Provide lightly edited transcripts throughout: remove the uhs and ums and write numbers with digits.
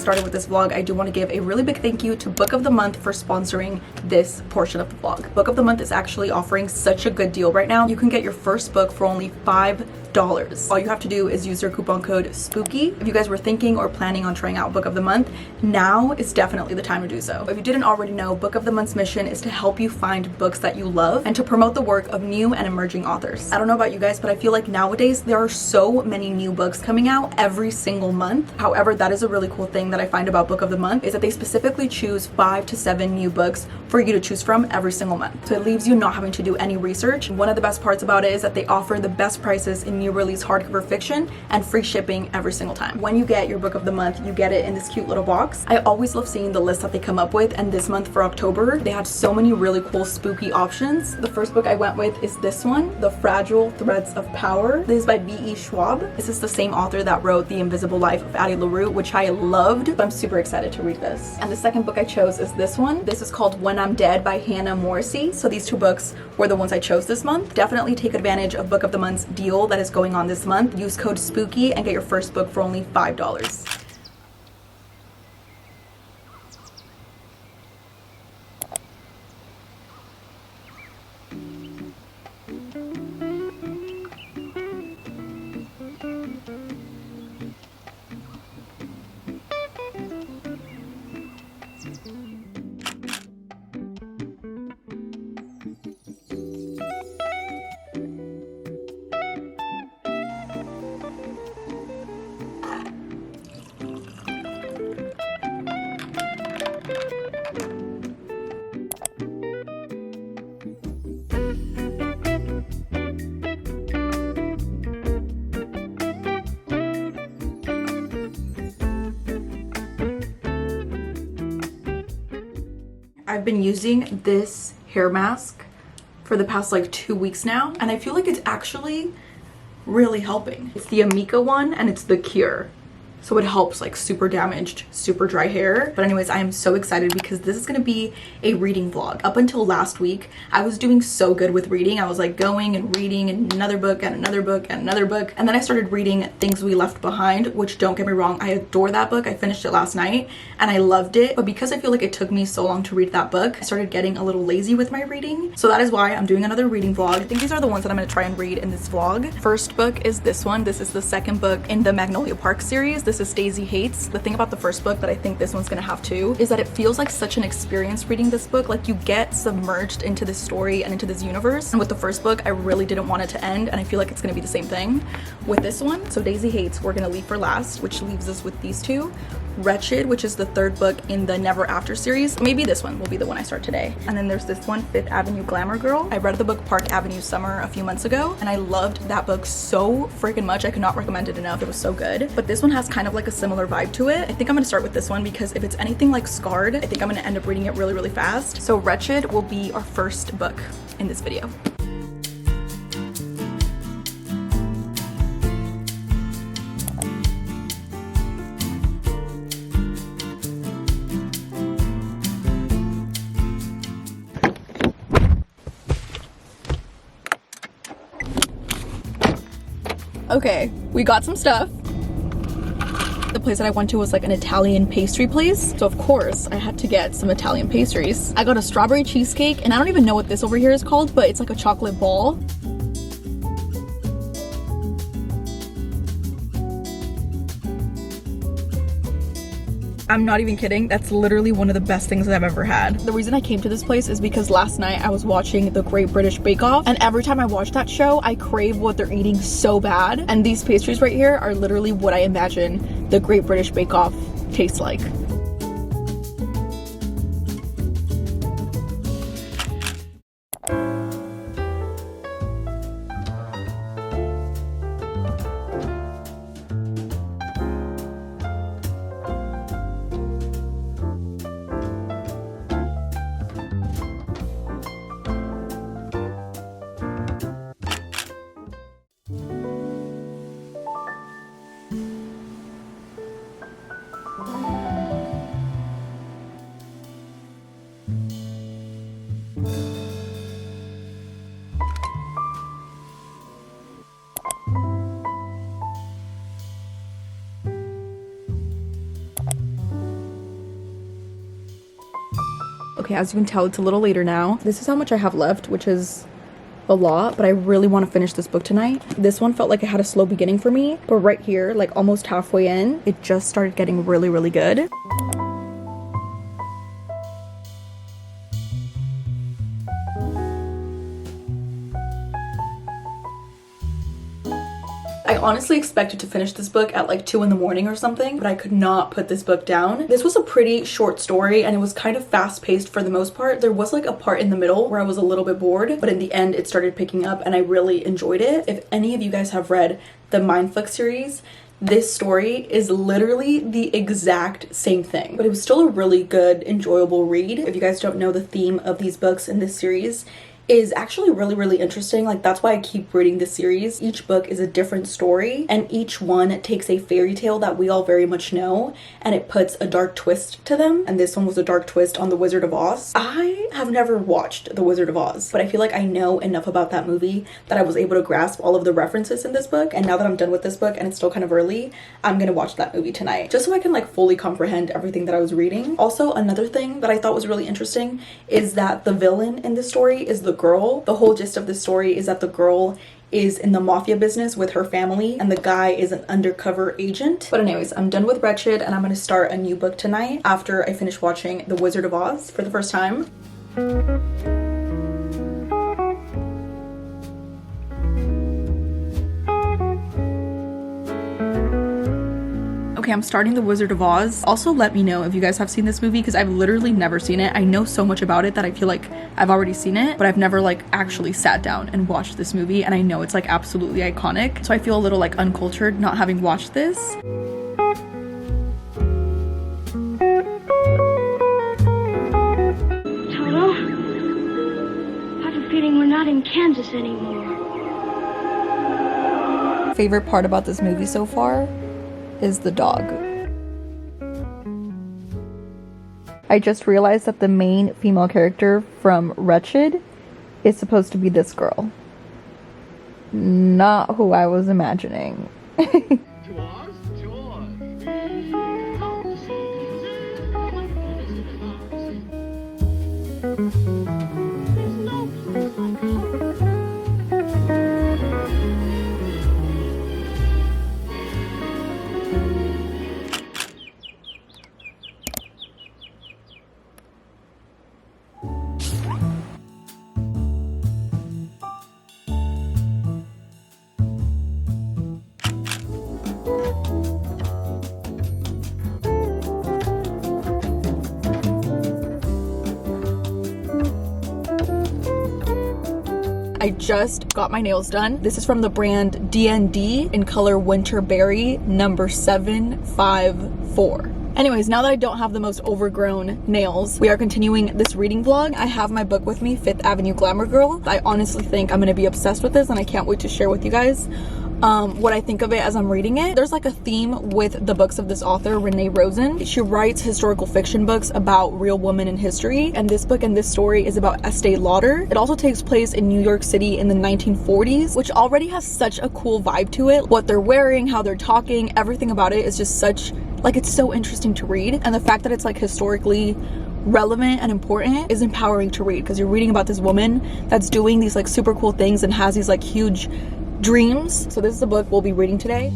started with this vlog, I do want to give a really big thank you to Book of the Month for sponsoring this portion of the vlog. Book of the Month is actually offering such a good deal right now. You can get your first book for only $5. All you have to do is use your coupon code SPOOKY. If you guys were thinking or planning on trying out Book of the Month, now is definitely the time to do so. If you didn't already know, Book of the Month's mission is to help you find books that you love and to promote the work of new and emerging authors. I don't know about you guys, but I feel like nowadays there are so many new books coming out every single month. However, that is a really cool thing that I find about Book of the Month is that they specifically choose 5 to 7 new books for you to choose from every single month. So it leaves you not having to do any research. One of the best parts about it is that they offer the best prices in new release hardcover fiction and free shipping every single time. When you get your Book of the Month, you get it in this cute little box. I always love seeing the list that they come up with, and this month for October, they had so many really cool spooky options. The first book I went with is this one, The Fragile Threads of Power. This is by B.E. Schwab. This is the same author that wrote The Invisible Life of Addie LaRue, which I loved, so I'm super excited to read this. And the second book I chose is this one. This is called When I'm Dead by Hannah Morrissey. So these two books were the ones I chose this month. Definitely take advantage of Book of the Month's deal that is going on this month. Use code SPOOKY and get your first book for only $5. I've been using this hair mask for the past like 2 weeks now, and I feel like it's actually really helping. It's the Amika one and it's the Cure. So it helps like super damaged, super dry hair. But anyways, I am so excited because this is gonna be a reading vlog. Up until last week, I was doing so good with reading. I was like going and reading another book and another book and another book. And then I started reading Things We Left Behind, which, don't get me wrong, I adore that book. I finished it last night and I loved it. But because I feel like it took me so long to read that book, I started getting a little lazy with my reading. So that is why I'm doing another reading vlog. I think these are the ones that I'm gonna try and read in this vlog. First book is this one. This is the second book in the Magnolia Park series. This is Daisy Hates. The thing about the first book that I think this one's gonna have too is that it feels like such an experience reading this book. Like you get submerged into this story and into this universe. And with the first book, I really didn't want it to end, and I feel like it's gonna be the same thing with this one. So Daisy Hates, we're gonna leave for last, which leaves us with these two. Wretched, which is the third book in the Never After series. Maybe this one will be the one I start today. And then there's this one, Fifth Avenue Glamour Girl. I read the book Park Avenue Summer a few months ago, and I loved that book so freaking much. I could not recommend it enough. It was so good. But this one has kind of like a similar vibe to it. I think I'm gonna start with this one because if it's anything like Scarred, I think I'm gonna end up reading it really, really fast. So Wretched will be our first book in this video. Okay, we got some stuff. The place that I went to was like an Italian pastry place. So of course I had to get some Italian pastries. I got a strawberry cheesecake, and I don't even know what this over here is called, but it's like a chocolate ball. I'm not even kidding. That's literally one of the best things that I've ever had. The reason I came to this place is because last night I was watching The Great British Bake Off, and every time I watch that show, I crave what they're eating so bad. And these pastries right here are literally what I imagine The Great British Bake Off tastes like. Okay, as you can tell, it's a little later now. This is how much I have left, which is a lot, but I really want to finish this book tonight. This one felt like it had a slow beginning for me, but right here, like almost halfway in, it just started getting really, really good. I honestly expected to finish this book at like 2 in the morning or something, but I could not put this book down. This was a pretty short story and it was kind of fast paced for the most part. There was like a part in the middle where I was a little bit bored, but in the end it started picking up and I really enjoyed it. If any of you guys have read the Mindfuck series, this story is literally the exact same thing, but it was still a really good, enjoyable read. If you guys don't know, the theme of these books in this series is actually really, really interesting. Like, that's why I keep reading this series. Each book is a different story and each one takes a fairy tale that we all very much know and it puts a dark twist to them. And this one was a dark twist on The Wizard of Oz. I have never watched The Wizard of Oz, but I feel like I know enough about that movie that I was able to grasp all of the references in this book. And now that I'm done with this book and it's still kind of early, I'm gonna watch that movie tonight just so I can like fully comprehend everything that I was reading. Also, another thing that I thought was really interesting is that the villain in this story is the girl. The whole gist of the story is that the girl is in the mafia business with her family and the guy is an undercover agent. But anyways, I'm done with Wretched and I'm gonna start a new book tonight after I finish watching The Wizard of Oz for the first time. Okay, I'm starting The Wizard of Oz. Also, let me know if you guys have seen this movie because I've literally never seen it. I know so much about it that I feel like I've already seen it, but I've never like actually sat down and watched this movie, and I know it's like absolutely iconic. So I feel a little like uncultured not having watched this. Toto, I have a feeling we're not in Kansas anymore. Favorite part about this movie so far is the dog. I just realized that the main female character from Wretched is supposed to be this girl. Not who I was imagining. I just got my nails done. This is from the brand D&D in color Winter Berry number 754. Anyways, now that I don't have the most overgrown nails, we are continuing this reading vlog. I have my book with me, Fifth Avenue Glamour Girl. I honestly think I'm gonna be obsessed with this and I can't wait to share with you guys what I think of it as I'm reading it. There's like a theme with the books of this author, Renee Rosen. She writes historical fiction books about real women in history, and this book and this story is about Estee Lauder. It also takes place in New York City in the 1940s, which already has such a cool vibe to it. What they're wearing, how they're talking, everything about it is just such, like, it's so interesting to read. And the fact that it's like historically relevant and important is empowering to read, because you're reading about this woman that's doing these like super cool things and has these like huge dreams. So this is the book we'll be reading today.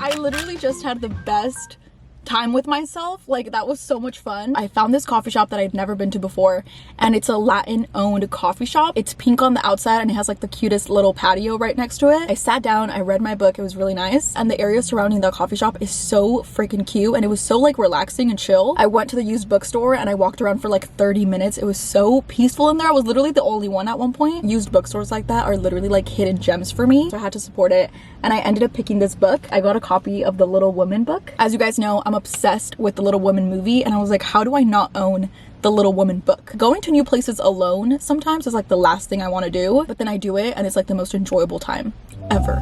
I literally just had the best time with myself. Like, that was so much fun. I found this coffee shop that I'd never been to before, and it's a Latin owned coffee shop. It's pink on the outside and it has like the cutest little patio right next to it. I sat down, I read my book, it was really nice, and the area surrounding the coffee shop is so freaking cute, and it was so like relaxing and chill. I went to the used bookstore and I walked around for like 30 minutes. It was so peaceful in there. I was literally the only one at one point. Used bookstores like that are literally like hidden gems for me, so I had to support it, and I ended up picking this book. I got a copy of the Little Women book. As you guys know, I'm obsessed with the Little Women movie, and I was like, how do I not own the Little Woman book? Going to new places alone sometimes is like the last thing I want to do, but then I do it and it's like the most enjoyable time ever.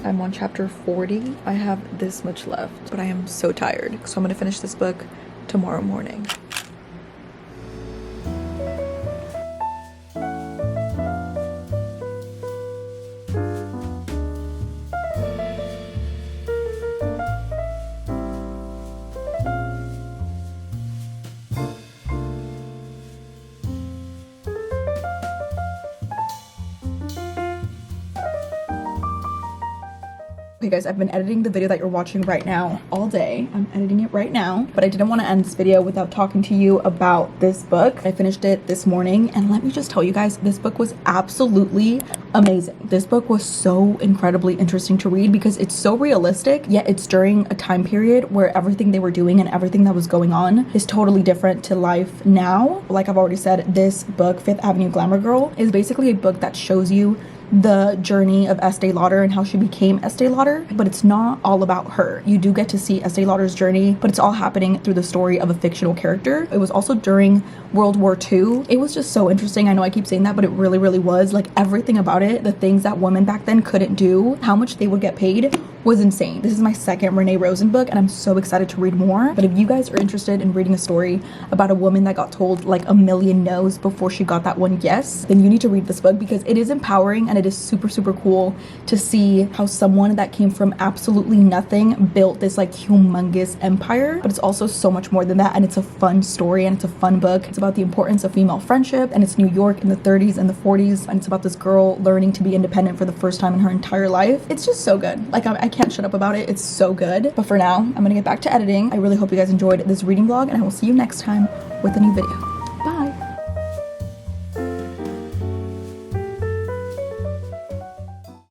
I'm on chapter 40. I have this much left, but I am so tired, so I'm gonna finish this book tomorrow morning. Okay guys, I've been editing the video that you're watching right now all day. I'm editing it right now, but I didn't want to end this video without talking to you about this book. I finished it this morning, and let me just tell you guys, this book was absolutely amazing. This book was so incredibly interesting to read because it's so realistic, yet it's during a time period where everything they were doing and everything that was going on is totally different to life now. Like I've already said, this book, Fifth Avenue Glamour Girl, is basically a book that shows you the journey of Estee Lauder and how she became Estee Lauder, but it's not all about her. You do get to see Estee Lauder's journey, but it's all happening through the story of a fictional character. It was also during World War II. It was just so interesting. I know I keep saying that, but it really, really was. Like, everything about it, the things that women back then couldn't do, how much they would get paid, was insane. This is my second Renee Rosen book, and I'm so excited to read more. But if you guys are interested in reading a story about a woman that got told like a million no's before she got that one yes, then you need to read this book because it is empowering, and it is super, super cool to see how someone that came from absolutely nothing built this like humongous empire. But it's also so much more than that, and it's a fun story, and it's a fun book. It's about the importance of female friendship, and it's New York in the 30s and the 40s, and it's about this girl learning to be independent for the first time in her entire life. It's just so good. Like, I can't shut up about it. It's so good. But for now, I'm gonna get back to editing. I really hope you guys enjoyed this reading vlog, and I will see you next time with a new video.